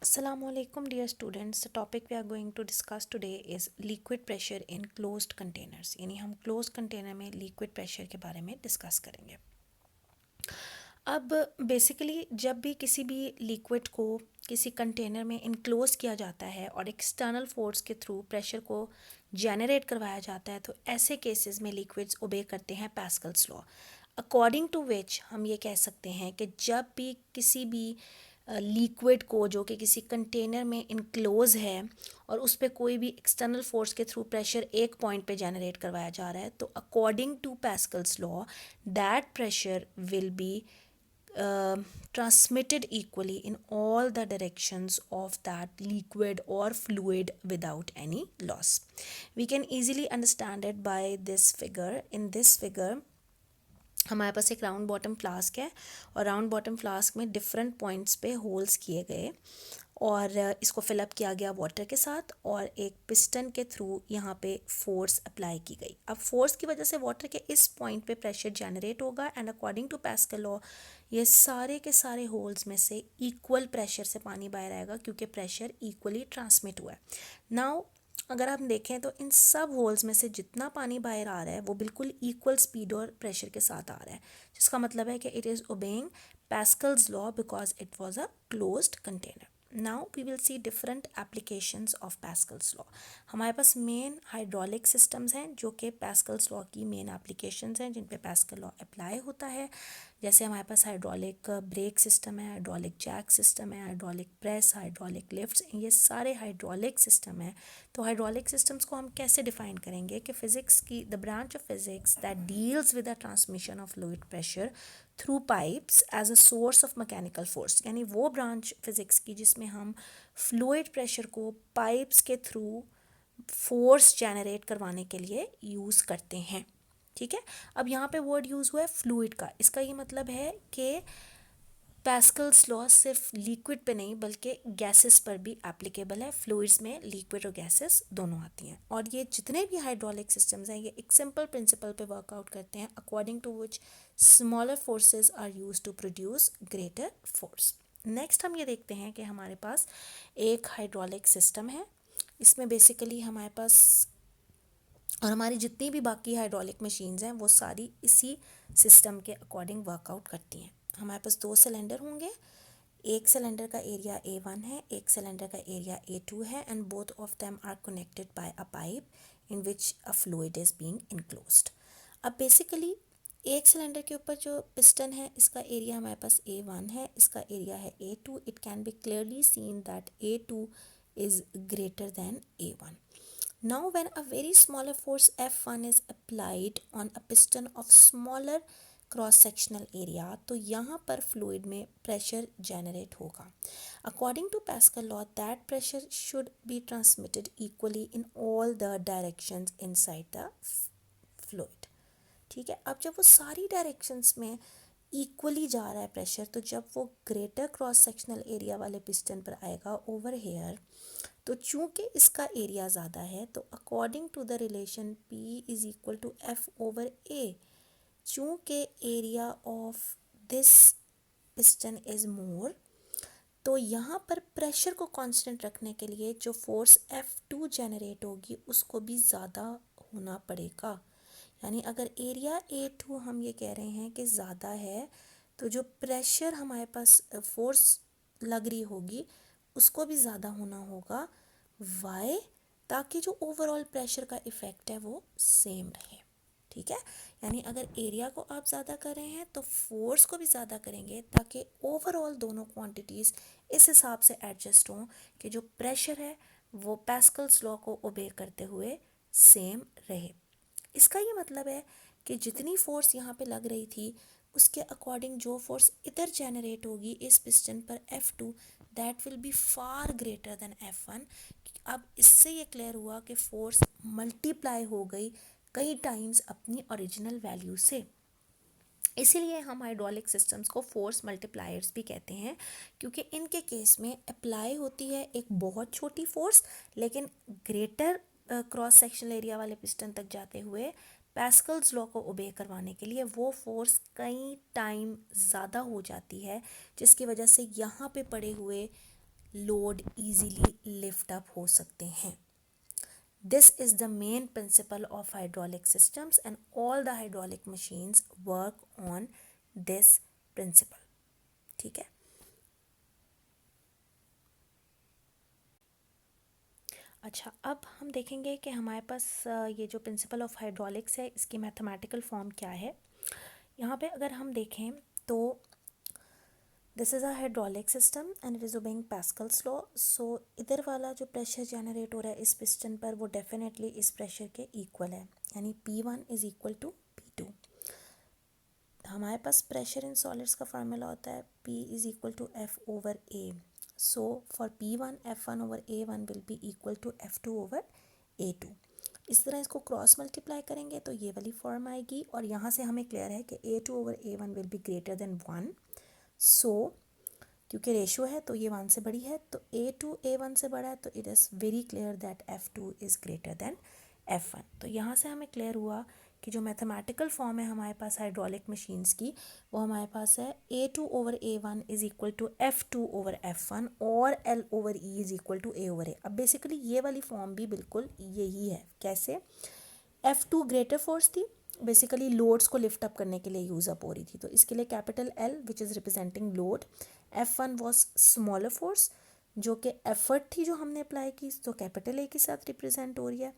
Assalamualaikum dear students. The topic we are going to discuss today is liquid pressure in closed containers. यानी हम closed container में liquid pressure के बारे में discuss करेंगे. अब बेसिकली जब भी किसी भी लिक्विड को किसी कंटेनर में इनक्लोज किया जाता है और एक्सटर्नल फोर्स के थ्रू प्रेशर को जनरेट करवाया जाता है तो ऐसे केसेस में लिक्विड्स ओबे करते हैं पैस्कल्स लॉ, अकॉर्डिंग टू विच हम ये कह सकते हैं कि जब भी किसी भी लिक्विड को जो कि किसी कंटेनर में इनक्लोज है और उस पर कोई भी एक्सटर्नल फोर्स के थ्रू प्रेशर एक पॉइंट पे जनरेट करवाया जा रहा है तो according to Pascal's law that pressure will be transmitted equally in all the directions of that liquid or fluid without any loss. We can easily understand it by this figure. In this figure हमारे पास एक round bottom flask है और round bottom flask में different points पे holes किए गए और इसको फिलअप किया गया वाटर के साथ और एक पिस्टन के थ्रू यहाँ पे फोर्स अप्लाई की गई. अब फोर्स की वजह से वाटर के इस पॉइंट पे प्रेशर जनरेट होगा and according to Pascal law ये सारे के सारे होल्स में से इक्वल प्रेशर से पानी बाहर आएगा क्योंकि प्रेशर इक्वली ट्रांसमिट हुआ है. नाउ अगर हम देखें तो इन सब होल्स में से जितना पानी बाहर आ रहा है वो बिल्कुल इक्वल स्पीड और प्रेशर के साथ आ रहा है, जिसका मतलब है कि it is obeying Pascal's law because it was a closed container. Now we will see different applications of Pascal's law. हमारे पास मेन हाइड्रोलिक सिस्टम्स हैं जो कि पैस्कल्स लॉ की मेन एप्लीकेशंस हैं जिन पे पैस्कल लॉ अप्लाई होता है. जैसे हमारे पास हाइड्रोलिक ब्रेक सिस्टम है, हाइड्रोलिक जैक सिस्टम है, हाइड्रोलिक प्रेस, हाइड्रोलिक लिफ्ट्स, ये सारे हाइड्रोलिक सिस्टम है. तो हाइड्रोलिक सिस्टम्स को हम कैसे डिफाइन करेंगे कि फिजिक्स की the branch of physics that deals with the transmission of fluid pressure through pipes as a source of mechanical force, यानी वो ब्रांच फिजिक्स की जिसमें हम फ्लूइड प्रेशर को पाइप्स के थ्रू फोर्स जनरेट करवाने के लिए यूज़ करते हैं. ठीक है, अब यहाँ पे वर्ड यूज़ हुआ है फ्लूइड का. इसका ये मतलब है कि पैस्कल्स लॉ सिर्फ लिक्विड पे नहीं बल्कि गैसेस पर भी एप्लीकेबल है. फ्लूइड्स में लिक्विड और गैसेस दोनों आती हैं और ये जितने भी हाइड्रोलिक सिस्टम्स हैं ये एक सिंपल प्रिंसिपल पे वर्कआउट करते हैं according to which smaller forces are use to produce greater force. Next हम ये देखते हैं कि हमारे पास एक हाइड्रोलिक सिस्टम है. इसमें बेसिकली हमारे पास और हमारी जितनी भी बाकी हाइड्रोलिक मशीन्स हैं वो सारी इसी सिस्टम के अकॉर्डिंग वर्कआउट करती हैं. हमारे पास दो सिलेंडर होंगे, एक सिलेंडर का एरिया A1 है, एक सिलेंडर का एरिया A2 है and both of them are connected by a pipe in which a fluid is being enclosed. अब बेसिकली एक सिलेंडर के ऊपर जो पिस्टन है इसका एरिया हमारे पास A1 है, इसका एरिया है A2. It can be clearly seen that A2 is greater than A1. Now when a very smaller force F1 is applied on a piston of smaller cross sectional area तो यहाँ पर fluid में pressure generate होगा. According to Pascal law that pressure should be transmitted equally in all the directions inside the fluid. ठीक है, अब जब वो सारी डायरेक्शंस में इक्वली जा रहा है प्रेशर तो जब वो ग्रेटर क्रॉस सेक्शनल एरिया वाले पिस्टन पर आएगा ओवर हेयर तो चूँकि इसका एरिया ज़्यादा है तो according to the relation P is equal to F over A, चूँकि area of this piston is more तो यहाँ पर प्रेशर को कांस्टेंट रखने के लिए जो फोर्स F2 जनरेट होगी उसको भी ज़्यादा होना पड़ेगा. यानी अगर एरिया A2 हम ये कह रहे हैं कि ज़्यादा है तो जो प्रेशर हमारे पास फोर्स लग रही होगी उसको भी ज़्यादा होना होगा. वाई? ताकि जो ओवरऑल प्रेशर का इफ़ेक्ट है वो सेम रहे. ठीक है, यानी अगर एरिया को आप ज़्यादा कर रहे हैं तो फोर्स को भी ज़्यादा करेंगे ताकि ओवरऑल दोनों क्वांटिटीज़ इस हिसाब से एडजस्ट हों कि जो प्रेशर है वो पैस्कल्स लॉ को ओबे करते हुए सेम रहे. इसका ये मतलब है कि जितनी फोर्स यहाँ पे लग रही थी उसके अकॉर्डिंग जो फोर्स इधर जनरेट होगी इस पिस्टन पर F2 that will be far greater than F1. अब इससे ये क्लियर हुआ कि फोर्स मल्टीप्लाई हो गई कई टाइम्स अपनी ओरिजिनल वैल्यू से. इसीलिए हम हाइड्रोलिक सिस्टम्स को फोर्स मल्टीप्लायर्स भी कहते हैं क्योंकि इनके केस में अप्लाई होती है एक बहुत छोटी फोर्स लेकिन ग्रेटर क्रॉस सेक्शनल एरिया वाले पिस्टन तक जाते हुए पैस्कल्स लॉ को ओबे करवाने के लिए वो फोर्स कई टाइम ज़्यादा हो जाती है जिसकी वजह से यहाँ पे पड़े हुए लोड इजीली लिफ्ट अप हो सकते हैं. This is the main principle of hydraulic systems and all the hydraulic machines work on this principle. ठीक है. अच्छा, अब हम देखेंगे कि हमारे पास ये जो प्रिंसिपल ऑफ हाइड्रोलिक्स है इसकी मैथमेटिकल फॉर्म क्या है. यहाँ पे अगर हम देखें तो this is a hydraulic system and it is obeying Pascal's law. So इधर वाला जो प्रेशर जनरेट हो रहा है इस पिस्टन पर वो डेफिनेटली इस प्रेशर के इक्वल है, यानी P1 is equal to P2. हमारे पास प्रेशर इन सॉलिड्स का फार्मूला होता है P is equal to F over A. So for P1 F1 over A1 will be equal to F2 over A2. इस तरह इसको क्रॉस मल्टीप्लाई करेंगे तो ये वाली फॉर्म आएगी और यहाँ से हमें क्लियर है कि A2 over A1 will be greater than 1. सो क्योंकि रेशो है तो ये 1 से बड़ी है, तो A2 A1 से बड़ा है, तो it is very clear that F2 is greater than F1. तो यहाँ से हमें क्लियर हुआ कि जो मैथमेटिकल फॉर्म है हमारे पास हाइड्रोलिक मशीन्स की वो हमारे पास है A2 over A1 is equal to F2 over F1 और L over E is equal to A over A. अब बेसिकली ये वाली फॉर्म भी बिल्कुल यही है. कैसे? F2 ग्रेटर फोर्स थी, बेसिकली लोड्स को लिफ्ट अप करने के लिए यूज़ अप हो रही थी, तो इसके लिए capital L which is representing load. F1 was smaller force जो कि एफर्ट थी जो हमने अप्लाई की, तो कैपिटल A के साथ रिप्रेजेंट हो रही है.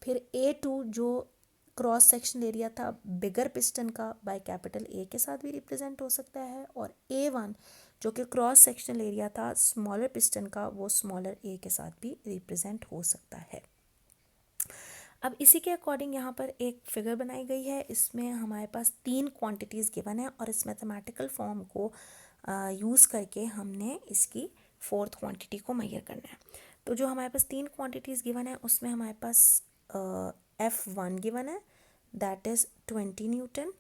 फिर A2 जो क्रॉस सेक्शन एरिया था बिगर पिस्टन का बाय कैपिटल A के साथ भी रिप्रेजेंट हो सकता है, और A1 जो कि क्रॉस सेक्शनल एरिया था स्मॉलर पिस्टन का वो स्मॉलर A के साथ भी रिप्रेजेंट हो सकता है. अब इसी के अकॉर्डिंग यहाँ पर एक फिगर बनाई गई है. इसमें हमारे पास 3 क्वांटिटीज़ गिवन है और इस मैथमेटिकल फॉर्म को यूज़ करके हमने इसकी 4th क्वांटिटी को मेजर करना है. तो जो हमारे पास 3 क्वांटिटीज़ गिवन है उसमें हमारे पास F1 गिवन है दैट इज़ 20 न्यूटन.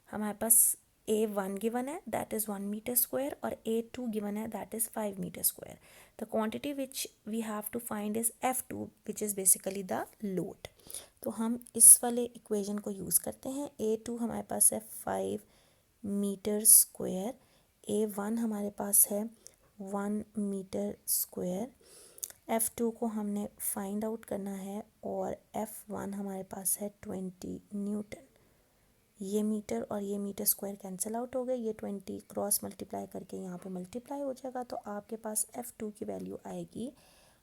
हमारे पास A1 गिवन है दैट इज़ 1 मीटर स्क्वायर और A2 गिवन है that is 5 metre square. The quantity which we have to find is F2 which is basically the load. तो हम इस वाले इक्वेशन को यूज़ करते हैं. A2 हमारे पास है 5 मीटर स्क्वायर, A1 हमारे पास है 1 मीटर स्क्वायर. F2 को हमने फाइंड आउट करना है और F1 हमारे पास है 20 न्यूटन. ये मीटर और ये मीटर स्क्वायर कैंसिल आउट हो गए, ये 20 क्रॉस मल्टीप्लाई करके यहाँ पे मल्टीप्लाई हो जाएगा, तो आपके पास F2 की वैल्यू आएगी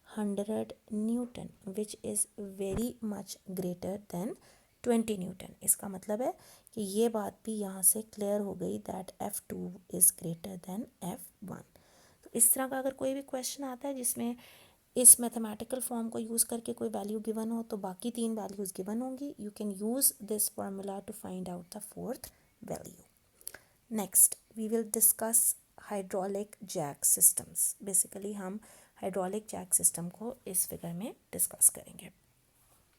100 Newton which is very much greater than 20 Newton. इसका मतलब है कि ये बात भी यहाँ से क्लियर हो गई that F2 is greater than F1. तो इस तरह का अगर कोई भी क्वेश्चन आता है जिसमें इस मैथमेटिकल फॉर्म को यूज़ करके कोई वैल्यू गिवन हो तो बाकी 3 वैल्यूज़ गिवन होंगी. You can use this formula to find out the 4th value. Next we will discuss hydraulic jack systems. Basically हम हाइड्रोलिक जैक सिस्टम को इस फिगर में डिस्कस करेंगे.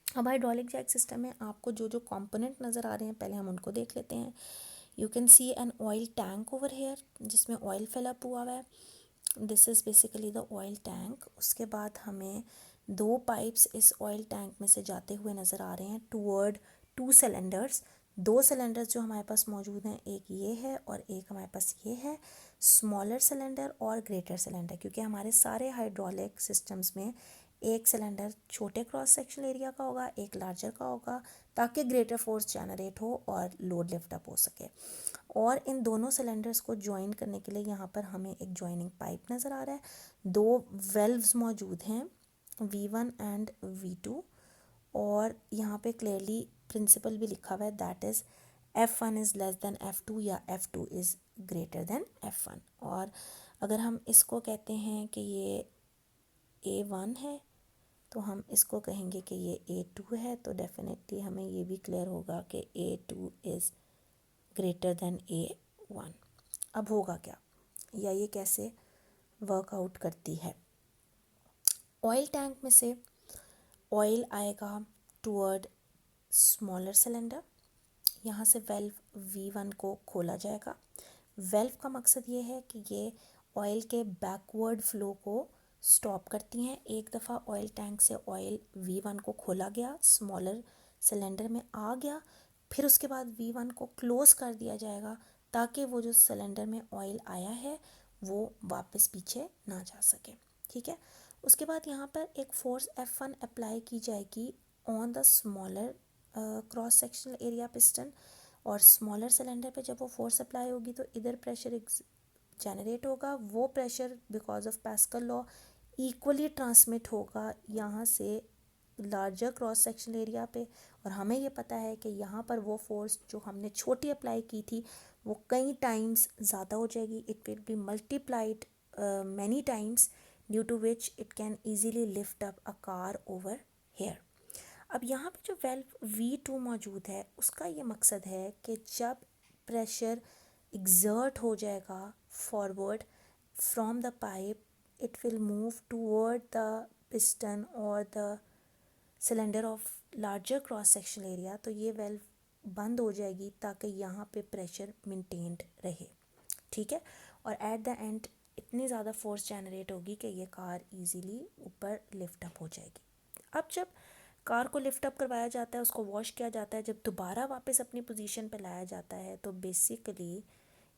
अब हाइड्रोलिक जैक सिस्टम में आपको जो जो कंपोनेंट नज़र आ रहे हैं पहले हम उनको देख लेते हैं. You can see an oil tank over here जिसमें ऑयल फिलअप हुआ हुआ है. This is basically the oil tank. उसके बाद हमें 2 पाइप्स इस ऑयल टैंक में से जाते हुए नज़र आ रहे हैं टूवर्ड 2 सिलेंडर्स. 2 सिलेंडर्स जो हमारे पास मौजूद हैं, एक ये है और एक हमारे पास ये है, स्मॉलर सिलेंडर और ग्रेटर सिलेंडर. क्योंकि हमारे सारे हाइड्रोलिक सिस्टम्स में एक सिलेंडर छोटे क्रॉस सेक्शनल एरिया का होगा, एक लार्जर का होगा, ताकि ग्रेटर फोर्स जनरेट हो और लोड लिफ्ट अप हो सके. और इन दोनों सिलेंडर्स को ज्वाइन करने के लिए यहाँ पर हमें एक ज्वाइनिंग पाइप नज़र आ रहा है. 2 वेल्व्स मौजूद हैं V1 एंड V2 और यहाँ पे क्लियरली प्रिंसिपल भी लिखा हुआ है that is F1 is less than F2 या F2 is greater than F1. और अगर हम इसको कहते हैं कि ये A1 है तो हम इसको कहेंगे कि ये A2 है, तो डेफिनेटली हमें ये भी क्लियर होगा कि A2 is greater than A1. अब होगा क्या या ये कैसे वर्कआउट करती है. ऑयल टैंक में से ऑयल आएगा टूवर्ड स्मॉलर सिलेंडर. यहाँ से वेल्व V1 को खोला जाएगा. वेल्व का मकसद ये है कि ये ऑयल के बैकवर्ड फ्लो को स्टॉप करती हैं. एक दफ़ा ऑयल टैंक से ऑयल V1 को खोला गया, स्मॉलर सिलेंडर में आ गया, फिर उसके बाद V1 को क्लोज़ कर दिया जाएगा ताकि वो जो सिलेंडर में ऑयल आया है वो वापस पीछे ना जा सके. ठीक है। उसके बाद यहाँ पर एक फोर्स F1 अप्लाई की जाएगी on the smaller cross sectional area piston, और स्मॉलर सिलेंडर पे जब वो फोर्स अप्लाई होगी तो इधर प्रेशर जनरेट होगा। वो pressure because of Pascal law equally transmit होगा यहाँ से लार्जर क्रॉस सेक्शनल एरिया पे, और हमें ये पता है कि यहाँ पर वो फोर्स जो हमने छोटी अप्लाई की थी वो कई टाइम्स ज़्यादा हो जाएगी। It will be multiplied many times, due to which it can easily lift up a car over here. अब यहाँ पे जो वेल्व V2 मौजूद है उसका ये मकसद है कि जब प्रेशर एग्जर्ट हो जाएगा forward from the pipe, it will move toward the piston और the cylinder of larger cross sectional area, तो ये वेल्व बंद हो जाएगी ताकि यहाँ पे प्रेशर मेंटेन्ड रहे। ठीक है, और एट द एंड इतनी ज़्यादा फोर्स जनरेट होगी कि ये कार इजीली ऊपर लिफ्ट अप हो जाएगी। अब जब कार को लिफ्ट अप करवाया जाता है, उसको वॉश किया जाता है, जब दोबारा वापस अपनी पोजीशन पे लाया जाता है तो बेसिकली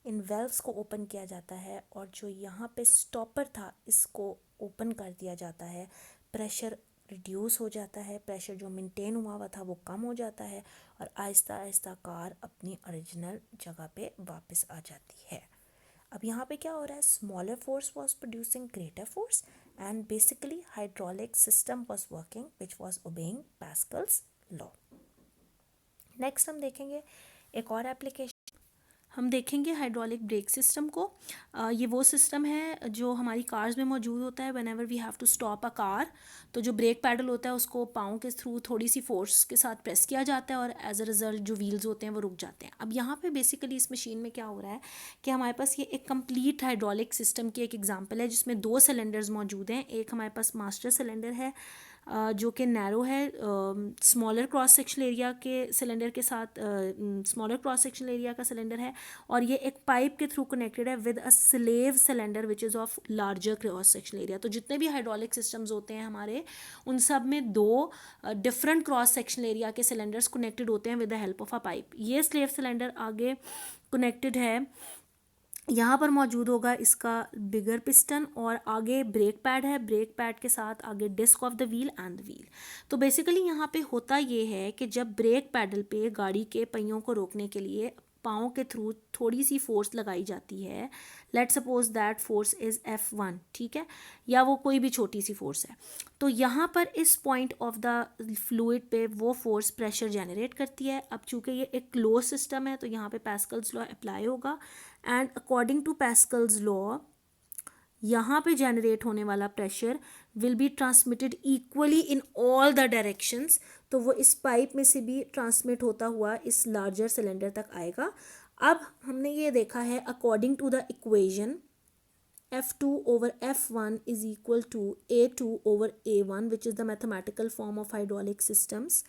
इन वेल्व्स को ओपन किया जाता है, और जो यहाँ पे स्टॉपर था इसको ओपन कर दिया जाता है। प्रेशर रिड्यूस हो जाता है, प्रेशर जो मेंटेन हुआ था वो कम हो जाता है, और आहिस्ता आहिस्ता कार अपनी ओरिजिनल जगह पे वापस आ जाती है। अब यहाँ पे क्या हो रहा है, smaller force was producing greater force and basically hydraulic system was working which was obeying Pascal's law. Next हम देखेंगे एक और एप्लीकेशन, हम देखेंगे हाइड्रोलिक ब्रेक सिस्टम को। ये वो सिस्टम है जो हमारी कार्स में मौजूद होता है। Whenever we have to stop a car, तो जो ब्रेक पैडल होता है उसको पाँव के थ्रू थोड़ी सी फोर्स के साथ प्रेस किया जाता है और एज अ रिजल्ट जो व्हील्स होते हैं वो रुक जाते हैं। अब यहाँ पे बेसिकली इस मशीन में क्या हो रहा है कि हमारे पास ये एक कंप्लीट हाइड्रोलिक सिस्टम की एक एग्जाम्पल है जिसमें 2 सिलेंडर्स मौजूद हैं। एक हमारे पास मास्टर सिलेंडर है जो कि नैरो है, स्मॉलर क्रॉस सेक्शनल एरिया के सिलेंडर के साथ, स्मॉलर क्रॉस सेक्शनल एरिया का सिलेंडर है, और ये एक पाइप के थ्रू कनेक्टेड है with a slave cylinder which is of larger cross sectional area. तो जितने भी हाइड्रोलिक सिस्टम्स होते हैं हमारे, उन सब में 2 डिफरेंट क्रॉस सेक्शनल एरिया के सिलेंडर्स कनेक्टेड होते हैं with the help of a pipe. ये स्लेव सिलेंडर आगे कनेक्टेड है, यहाँ पर मौजूद होगा इसका बिगर पिस्टन, और आगे ब्रेक पैड है, ब्रेक पैड के साथ आगे disc of the wheel and the wheel. तो बेसिकली यहाँ पे होता ये है कि जब ब्रेक पैडल पे गाड़ी के पहियों को रोकने के लिए पाँव के थ्रू थोड़ी सी फोर्स लगाई जाती है, let suppose that force is F1, ठीक है, या वो कोई भी छोटी सी फोर्स है, तो यहाँ पर इस पॉइंट ऑफ द फ्लूइड पे वो फोर्स प्रेशर जनरेट करती है। अब चूँकि ये एक क्लोज सिस्टम है तो यहाँ पे पैस्कल्स लॉ अप्लाई होगा, and according to Pascal's law यहाँ पे जनरेट होने वाला pressure will be transmitted equally in all the directions, तो वो इस पाइप में से भी ट्रांसमिट होता हुआ इस लार्जर सिलेंडर तक आएगा। अब हमने ये देखा है according to the equation F2 over F1 is equal to A2 over A1 which is the mathematical form of hydraulic systems।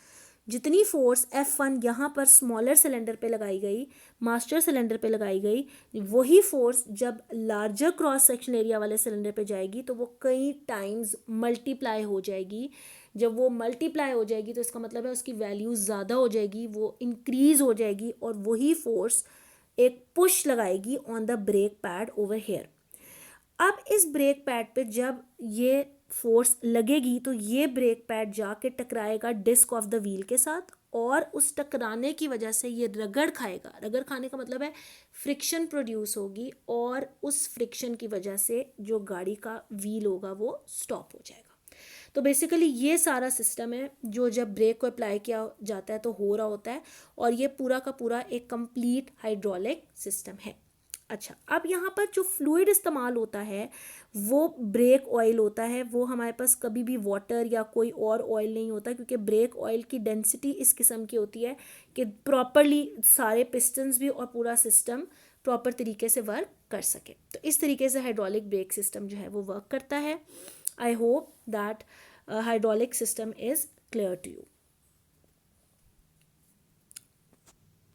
जितनी फोर्स F1 यहाँ पर स्मॉलर सिलेंडर पे लगाई गई, मास्टर सिलेंडर पे लगाई गई, वही फोर्स जब लार्जर क्रॉस सेक्शन एरिया वाले सिलेंडर पे जाएगी तो वो कई टाइम्स मल्टीप्लाई हो जाएगी। जब वो मल्टीप्लाई हो जाएगी तो इसका मतलब है उसकी वैल्यू ज़्यादा हो जाएगी, वो इंक्रीज़ हो जाएगी, और वही फोर्स एक पुश लगाएगी on the brake pad over here. अब इस ब्रेक पैड पे जब ये फोर्स लगेगी तो ये ब्रेक पैड जाके टकराएगा डिस्क ऑफ द व्हील के साथ, और उस टकराने की वजह से ये रगड़ खाएगा। रगड़ खाने का मतलब है फ्रिक्शन प्रोड्यूस होगी, और उस फ्रिक्शन की वजह से जो गाड़ी का व्हील होगा वो स्टॉप हो जाएगा। तो बेसिकली ये सारा सिस्टम है जो जब ब्रेक को अप्लाई किया जाता है तो हो रहा होता है, और ये पूरा का पूरा एक कंप्लीट हाइड्रोलिक सिस्टम है। अच्छा, अब यहाँ पर जो फ्लूइड इस्तेमाल होता है वो ब्रेक ऑयल होता है। वो हमारे पास कभी भी वाटर या कोई और ऑयल नहीं होता, क्योंकि ब्रेक ऑयल की डेंसिटी इस किस्म की होती है कि प्रॉपरली सारे पिस्टन्स भी और पूरा सिस्टम प्रॉपर तरीके से वर्क कर सके। तो इस तरीके से हाइड्रोलिक ब्रेक सिस्टम जो है वो वर्क करता है। I hope that hydraulic system is clear to you.